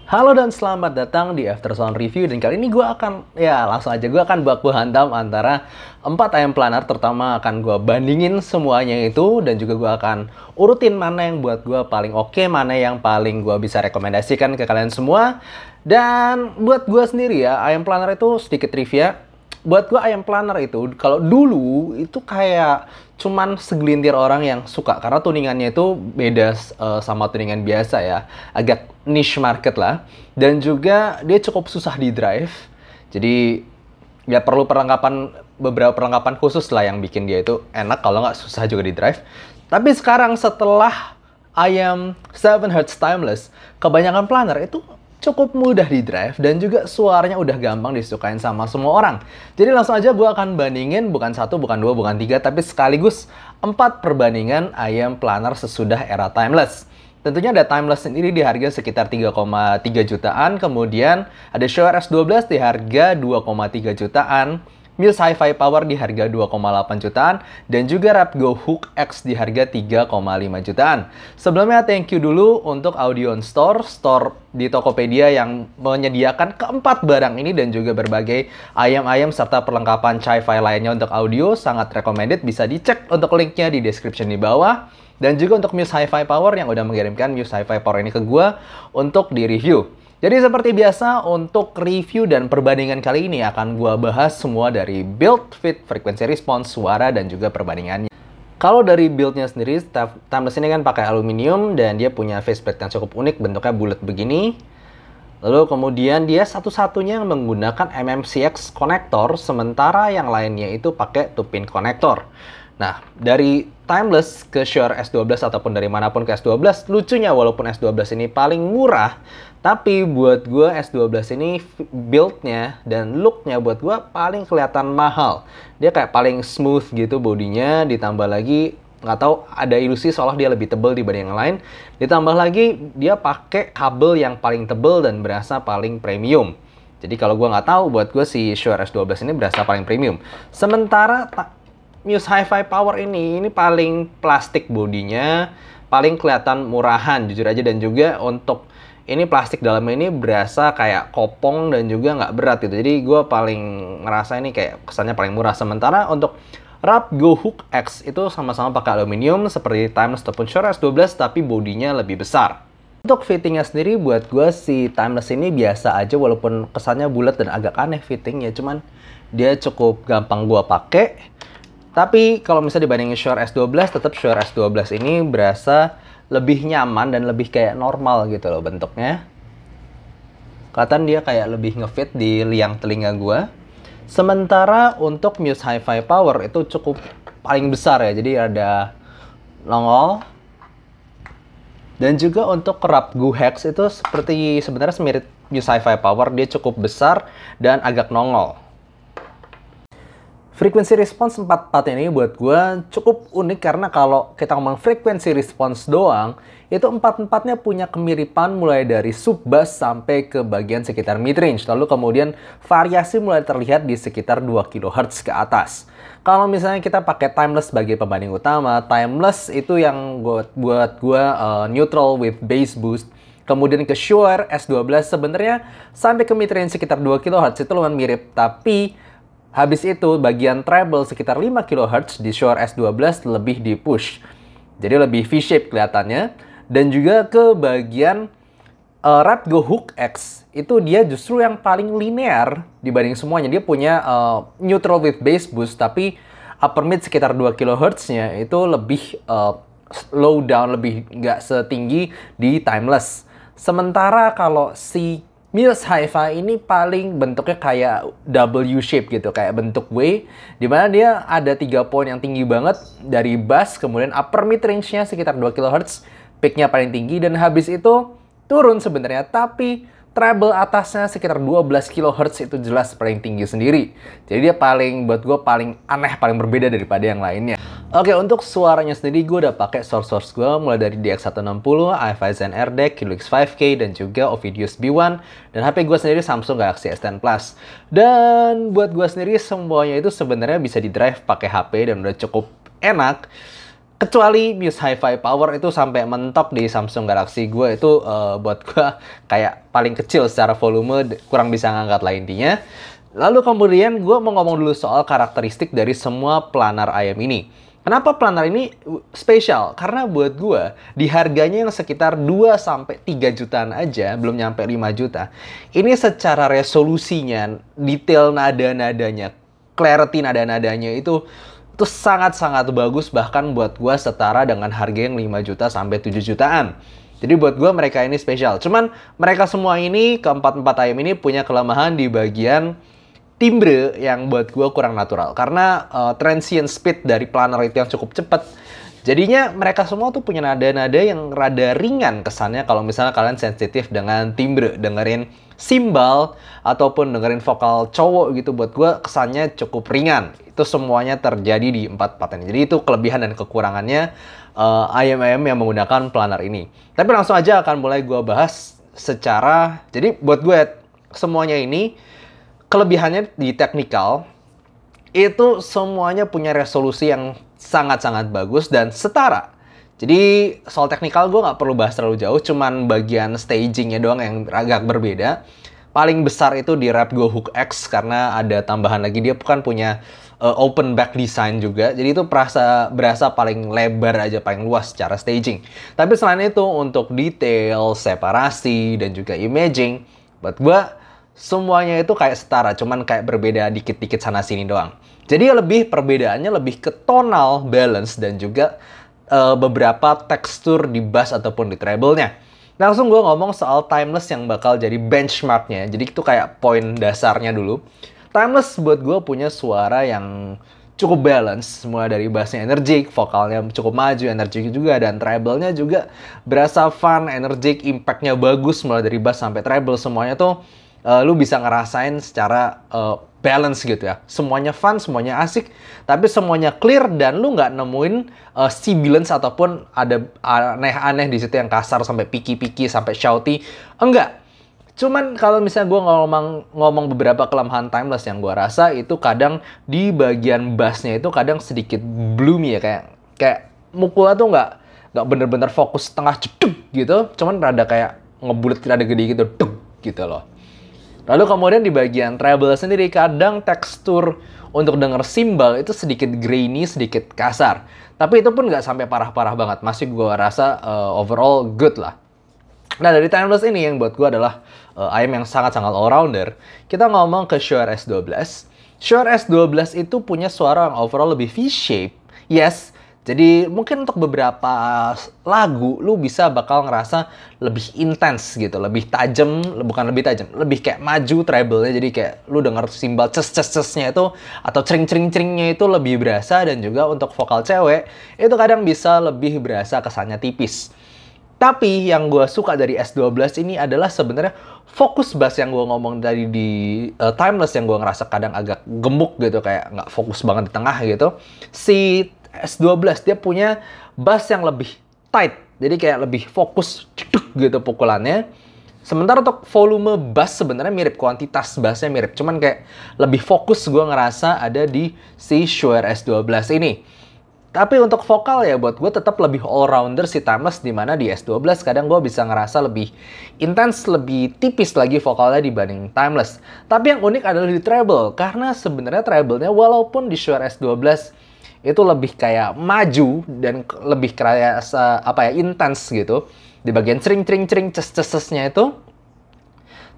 Halo dan selamat datang di Aftersound Review, dan kali ini gue akan, langsung aja gue akan baku hantam antara 4 ayam planar. Terutama akan gue bandingin semuanya itu, dan juga gue akan urutin mana yang buat gue paling oke, mana yang paling gue bisa rekomendasikan ke kalian semua. Dan buat gue sendiri ya, ayam planar itu sedikit trivia. Buat gue ayam planar itu, kalau dulu itu kayak cuman segelintir orang yang suka. Karena tuningannya itu beda sama tuningan biasa ya. Agak niche market lah. Dan juga dia cukup susah di drive. Jadi ya perlu beberapa perlengkapan khusus lah yang bikin dia itu enak. Kalau nggak susah juga di drive. Tapi sekarang setelah ayam 7Hz Timeless, kebanyakan planar itu cukup mudah di drive dan juga suaranya udah gampang disukain sama semua orang. Jadi langsung aja gue akan bandingin bukan 1, bukan 2, bukan 3, tapi sekaligus 4 perbandingan ayam planar sesudah era Timeless. Tentunya ada Timeless sendiri di harga sekitar 3,3 jutaan, kemudian ada Shure S12 di harga 2,3 jutaan, Muse Hi-Fi Power di harga 2,8 jutaan, dan juga Rapgo Hook X di harga 3,5 jutaan. Sebelumnya thank you dulu untuk Audioon Store di Tokopedia yang menyediakan keempat barang ini dan juga berbagai ayam-ayam serta perlengkapan Chi-Fi lainnya untuk audio. Sangat recommended, bisa dicek untuk linknya di description di bawah. Dan juga untuk Muse Hi-Fi Power yang udah mengirimkan Muse Hi-Fi Power ini ke gua untuk di-review. Jadi seperti biasa, untuk review dan perbandingan kali ini akan gua bahas semua dari build, fit, frekuensi respons, suara, dan juga perbandingannya. Kalau dari buildnya sendiri, Timeless ini kan pakai aluminium dan dia punya faceplate yang cukup unik, bentuknya bulat begini. Lalu kemudian dia satu-satunya yang menggunakan MMCX konektor, sementara yang lainnya itu pakai 2-pin konektor. Nah, dari Timeless ke Shure S12 ataupun dari manapun ke S12, lucunya walaupun S12 ini paling murah, tapi buat gue S12 ini build-nya dan look-nya buat gue paling kelihatan mahal. Dia kayak paling smooth gitu bodinya, ditambah lagi nggak tahu ada ilusi seolah dia lebih tebal dibanding yang lain. Ditambah lagi dia pakai kabel yang paling tebal dan berasa paling premium. Jadi kalau gue nggak tahu, buat gue si Shure S12 ini berasa paling premium. Sementara Muse Hi-Fi Power ini paling plastik bodinya, paling kelihatan murahan jujur aja, dan juga untuk ini plastik dalamnya ini berasa kayak kopong dan juga nggak berat gitu. Jadi gue paling ngerasa ini kayak kesannya paling murah. Sementara untuk Rapgo Hook X itu sama-sama pakai aluminium seperti Timeless ataupun Shure S12, tapi bodinya lebih besar. Untuk fittingnya sendiri buat gue si Timeless ini biasa aja, walaupun kesannya bulat dan agak aneh fittingnya, cuman dia cukup gampang gue pakai. Tapi kalau misalnya dibandingin Shure S12, tetap Shure S12 ini berasa lebih nyaman dan lebih kayak normal gitu loh bentuknya. Kelihatan dia kayak lebih ngefit di liang telinga gue. Sementara untuk Muse Hi-Fi Power itu cukup paling besar ya, jadi ada nongol. Dan juga untuk Rapgo Hex itu sebenarnya semirip Muse Hi-Fi Power, dia cukup besar dan agak nongol. Frekuensi respons 4 ini buat gue cukup unik karena kalau kita ngomong frekuensi respons doang, itu 4-4-nya punya kemiripan mulai dari sub bass sampai ke bagian sekitar mid-range. Lalu kemudian variasi mulai terlihat di sekitar 2 kHz ke atas. Kalau misalnya kita pakai Timeless sebagai pembanding utama, Timeless itu yang buat gue neutral with bass boost. Kemudian ke Shure S12 sebenarnya sampai ke mid-range sekitar 2 kHz itu lumayan mirip, tapi habis itu bagian treble sekitar 5 kHz di Shure S12 lebih di push. Jadi lebih V-shape kelihatannya. Dan juga ke bagian Rapgo Hook X, itu dia justru yang paling linear dibanding semuanya. Dia punya neutral with bass boost, tapi upper mid sekitar 2 kHz-nya itu lebih slow down, lebih nggak setinggi di Timeless. Sementara kalau si Muse Hi-Fi ini paling bentuknya kayak W shape gitu, kayak bentuk W, dimana dia ada 3 poin yang tinggi banget dari bass, kemudian upper mid range-nya sekitar 2 kHz, peak-nya paling tinggi, dan habis itu turun sebenarnya, tapi treble atasnya sekitar 12 kHz itu jelas paling tinggi sendiri. Jadi dia buat gue paling aneh, paling berbeda daripada yang lainnya. Oke, untuk suaranya sendiri gue udah pakai source gue mulai dari DX160, AFI Zen RDEC, Helix 5K, dan juga Ovidius B1. Dan HP gue sendiri Samsung Galaxy S10 Plus. Dan buat gue sendiri semuanya itu sebenarnya bisa di drive pakai HP dan udah cukup enak. Kecuali Muse Hi-Fi Power itu sampai mentok di Samsung Galaxy gue itu buat gue kayak paling kecil secara volume, kurang bisa ngangkat lah intinya. Lalu kemudian gue mau ngomong dulu soal karakteristik dari semua planar IM ini. Kenapa planar ini spesial? Karena buat gue di harganya yang sekitar 2-3 jutaan aja, belum nyampe 5 juta. Ini secara resolusinya, detail nada-nadanya, clarity nada-nadanya itu sangat-sangat bagus, bahkan buat gue setara dengan harga yang 5 juta sampai 7 jutaan. Jadi buat gue mereka ini spesial. Cuman mereka semua ini, keempat-empat IM ini punya kelemahan di bagian timbre yang buat gue kurang natural. Karena transient speed dari planar itu yang cukup cepat. Jadinya mereka semua tuh punya nada-nada yang rada ringan kesannya kalau misalnya kalian sensitif dengan timbre, dengerin simbal ataupun dengerin vokal cowok gitu, buat gue kesannya cukup ringan. Itu semuanya terjadi di empat-empat ini. Jadi itu kelebihan dan kekurangannya IM-IM yang menggunakan planar ini. Tapi langsung aja akan mulai gue bahas secara, jadi buat gue semuanya ini kelebihannya di teknikal itu semuanya punya resolusi yang sangat-sangat bagus dan setara. Jadi soal teknikal gue nggak perlu bahas terlalu jauh, cuman bagian stagingnya doang yang agak berbeda. Paling besar itu di Rapgo Hook X karena ada tambahan lagi, dia bukan punya open back design juga. Jadi itu berasa paling lebar aja, paling luas secara staging. Tapi selain itu untuk detail, separasi, dan juga imaging, buat gue semuanya itu kayak setara, cuman kayak berbeda dikit-dikit sana-sini doang. Jadi perbedaannya lebih ke tonal balance dan juga beberapa tekstur di bass ataupun di treble-nya. Langsung gue ngomong soal Timeless yang bakal jadi benchmarknya. Jadi itu kayak poin dasarnya dulu. Timeless buat gue punya suara yang cukup balance. Mulai dari bassnya energik, vokalnya cukup maju, energik juga. Dan treble-nya juga berasa fun, energik, impact-nya bagus. Mulai dari bass sampai treble, semuanya tuh lu bisa ngerasain secara balance gitu ya. Semuanya fun, semuanya asik, tapi semuanya clear dan lu nggak nemuin sibilance ataupun ada aneh-aneh di situ yang kasar sampai picky-picky sampai shouty. Enggak. Cuman kalau misalnya gue ngomong beberapa kelemahan Timeless yang gue rasa itu kadang di bagian bassnya itu kadang sedikit bloomy ya, kayak mukulnya tuh nggak bener-bener fokus tengah ceduk gitu, cuman rada kayak ngebulet rada gede gitu, duk gitu loh. Lalu kemudian di bagian treble sendiri, kadang tekstur untuk denger simbal itu sedikit grainy, sedikit kasar. Tapi itu pun nggak sampai parah-parah banget. Masih gue rasa overall good lah. Nah dari Timeless ini yang buat gue adalah IM yang sangat-sangat all-rounder. Kita ngomong ke Shure S12. Shure S12 itu punya suara yang overall lebih V-shape. Yes. Jadi mungkin untuk beberapa lagu lu bisa bakal ngerasa lebih intens gitu, lebih tajam, bukan lebih tajam, lebih kayak maju treble-nya. Jadi kayak lu denger simbal ces-ces-cesnya itu atau cering-cering-ceringnya itu lebih berasa, dan juga untuk vokal cewek itu kadang bisa lebih berasa kesannya tipis. Tapi yang gue suka dari S12 ini adalah sebenarnya fokus bass yang gue ngomong tadi di Timeless yang gue ngerasa kadang agak gemuk gitu, kayak nggak fokus banget di tengah gitu. Si S12 dia punya bass yang lebih tight, jadi kayak lebih fokus gitu pukulannya. Sementara untuk volume bass sebenarnya mirip, kuantitas bassnya mirip, cuman kayak lebih fokus gue ngerasa ada di si Shure S12 ini. Tapi untuk vokal ya buat gue tetap lebih all-rounder si Timeless, dimana di S12 kadang gue bisa ngerasa lebih intens, lebih tipis lagi vokalnya dibanding Timeless. Tapi yang unik adalah di treble, karena sebenarnya treble-nya walaupun di Shure S12 itu lebih kayak maju dan lebih kayak intens gitu di bagian cering-cering-cering ces-cesnya itu.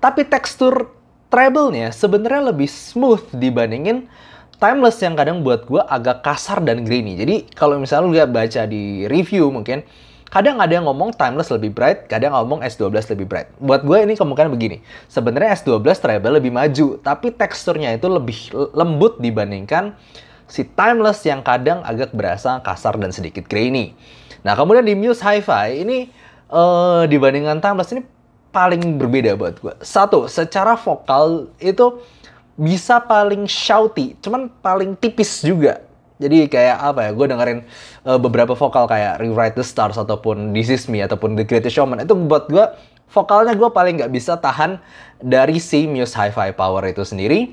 Tapi tekstur treble-nya sebenarnya lebih smooth dibandingin Timeless yang kadang buat gue agak kasar dan grainy. Jadi kalau misalnya lu baca di review mungkin kadang ada yang ngomong Timeless lebih bright, kadang ngomong S12 lebih bright. Buat gue ini kemungkinan begini. Sebenarnya S12 treble lebih maju, tapi teksturnya itu lebih lembut dibandingkan si Timeless yang kadang agak berasa kasar dan sedikit grainy. Nah, kemudian di Muse Hi-Fi ini dibandingkan Timeless ini paling berbeda buat gue. Satu, secara vokal itu bisa paling shouty, cuman paling tipis juga. Jadi kayak gue dengerin beberapa vokal kayak Rewrite the Stars ataupun This Is Me ataupun The Greatest Showman, itu buat gue vokalnya gue paling nggak bisa tahan dari si Muse Hi-Fi Power itu sendiri.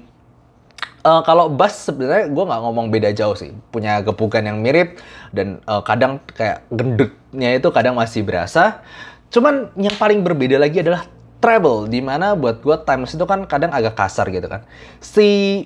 Kalau bass sebenarnya gue nggak ngomong beda jauh sih. Punya gepukan yang mirip dan kadang kayak gendutnya itu kadang masih berasa. Cuman yang paling berbeda lagi adalah treble, dimana buat gue timeless itu kan kadang agak kasar gitu kan. Si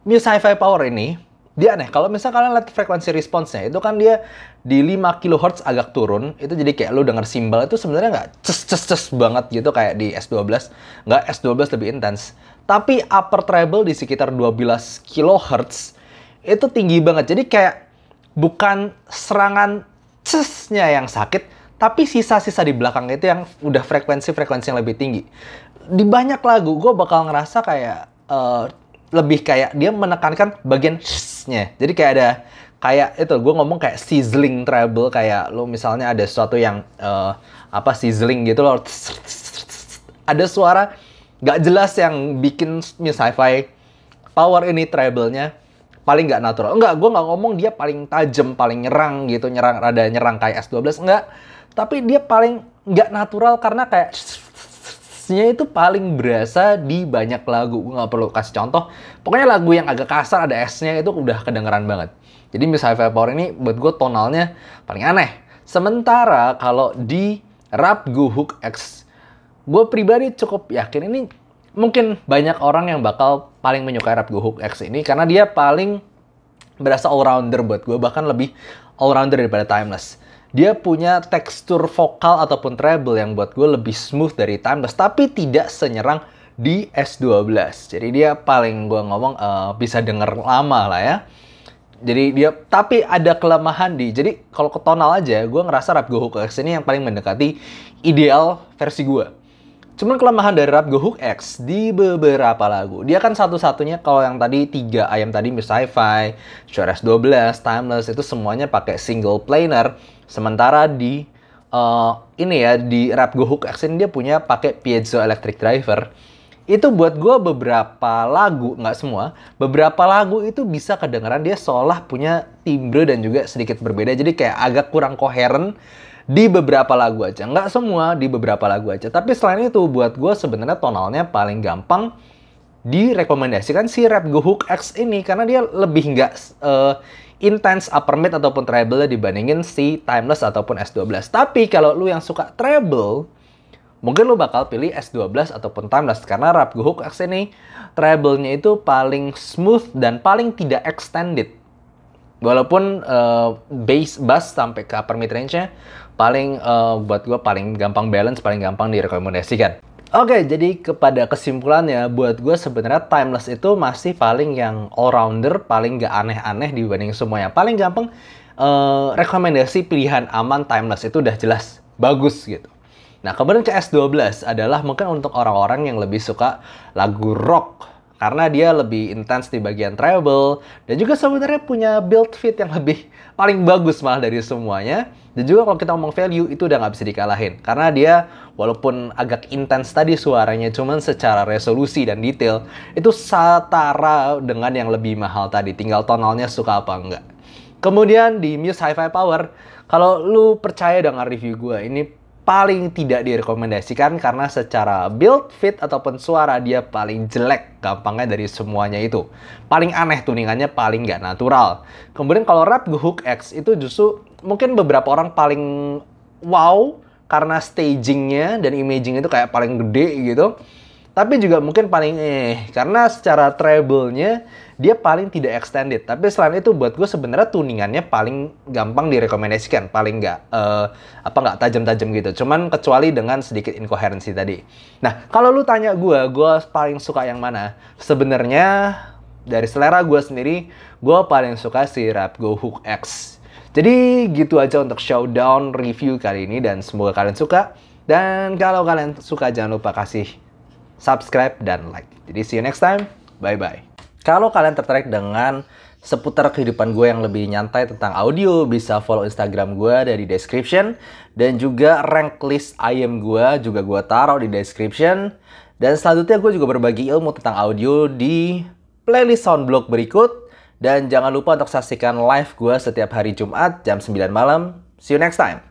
Muse Hi-Fi Power ini, dia aneh. Kalau misalnya kalian lihat frekuensi response-nya, itu kan dia di 5 kHz agak turun. Itu jadi kayak lu denger simbal itu sebenarnya nggak ces banget gitu kayak di S12. Nggak, S12 lebih intens. Tapi upper treble di sekitar 12 kHz itu tinggi banget. Jadi kayak bukan serangan cesnya yang sakit, tapi sisa-sisa di belakang itu yang udah frekuensi-frekuensi yang lebih tinggi. Di banyak lagu, gue bakal ngerasa kayak lebih kayak dia menekankan bagian sh-nya. Jadi kayak ada, kayak itu, gue ngomong kayak sizzling treble, kayak lo misalnya ada sesuatu yang, sizzling gitu loh. Ada suara gak jelas yang bikin Muse Hi-Fi Power ini treble-nya paling gak natural. Enggak, gue gak ngomong dia paling tajam, paling nyerang gitu, rada nyerang kayak S12, enggak. Tapi dia paling gak natural karena kayak nya itu paling berasa di banyak lagu. Gue gak perlu kasih contoh. Pokoknya lagu yang agak kasar ada S-nya itu udah kedengeran banget. Jadi Muse Hi-Fi Power ini buat gue tonalnya paling aneh. Sementara kalau di Rap Gohook X, gue pribadi cukup yakin ini mungkin banyak orang yang bakal paling menyukai Rap Gohook X ini karena dia paling berasa all-rounder buat gue, bahkan lebih all-rounder daripada Timeless. Dia punya tekstur vokal ataupun treble yang buat gue lebih smooth dari Timeless, tapi tidak senyerang di S12. Jadi dia paling gue ngomong bisa denger lama lah ya. Jadi dia, tapi ada kelemahan jadi kalau ke tonal aja, gue ngerasa Rap Gohook X ini yang paling mendekati ideal versi gue. Cuman kelemahan dari Rap Gohook X di beberapa lagu. Dia kan satu-satunya, kalau yang tadi 3 ayam tadi, Muse Hi-Fi, Shure S12, Timeless, itu semuanya pakai single planar. Sementara di di Rap Gohook X ini dia punya pakai piezoelectric driver. Itu buat gue beberapa lagu, nggak semua, beberapa lagu itu bisa kedengeran dia seolah punya timbre dan juga sedikit berbeda. Jadi kayak agak kurang koheren di beberapa lagu aja. Nggak semua, di beberapa lagu aja. Tapi selain itu buat gue sebenarnya tonalnya paling gampang direkomendasikan si Rap Gohook X ini. Karena dia lebih nggak intense upper mid ataupun treble dibandingin si Timeless ataupun S12. Tapi kalau lu yang suka treble, mungkin lu bakal pilih S12 ataupun Timeless. Karena Rap Gohook X ini treble-nya itu paling smooth dan paling tidak extended. Walaupun bass sampai ke upper mid range-nya paling buat gue paling gampang balance, paling gampang direkomendasikan. Oke, jadi kepada kesimpulannya, buat gue sebenarnya Timeless itu masih paling yang all-rounder, paling gak aneh-aneh dibanding semuanya. Paling gampang, rekomendasi pilihan aman Timeless itu udah jelas bagus gitu. Nah, kemudian ke S12 adalah mungkin untuk orang-orang yang lebih suka lagu rock. Karena dia lebih intens di bagian treble. Dan juga sebenarnya punya build fit yang lebih paling bagus malah dari semuanya. Dan juga kalau kita ngomong value, itu udah nggak bisa dikalahin. Karena dia walaupun agak intens tadi suaranya, cuman secara resolusi dan detail, itu setara dengan yang lebih mahal tadi. Tinggal tonalnya suka apa enggak. Kemudian di Muse Hi-Fi Power, kalau lu percaya dengan review gue, ini paling tidak direkomendasikan karena secara build fit ataupun suara dia paling jelek gampangnya dari semuanya itu. Paling aneh tuningannya, paling nggak natural. Kemudian kalau Rap Gohook X itu justru mungkin beberapa orang paling wow karena stagingnya dan imaging itu kayak paling gede gitu. Tapi juga mungkin paling karena secara treble-nya dia paling tidak extended. Tapi selain itu buat gue sebenarnya tuningannya paling gampang direkomendasikan, paling nggak tajam-tajam gitu. Cuman kecuali dengan sedikit inkoherensi tadi. Nah, kalau lu tanya gue paling suka yang mana? Sebenarnya dari selera gue sendiri, gue paling suka si Rap Gohook X. Jadi gitu aja untuk showdown review kali ini dan semoga kalian suka. Dan kalau kalian suka jangan lupa kasih subscribe dan like. Jadi see you next time. Bye-bye. Kalau kalian tertarik dengan seputar kehidupan gue yang lebih nyantai tentang audio, bisa follow Instagram gue dari description. Dan juga rank list IM gue juga gue taruh di description. Dan selanjutnya gue juga berbagi ilmu tentang audio di playlist Soundblog berikut. Dan jangan lupa untuk saksikan live gue setiap hari Jumat jam 9 malam. See you next time.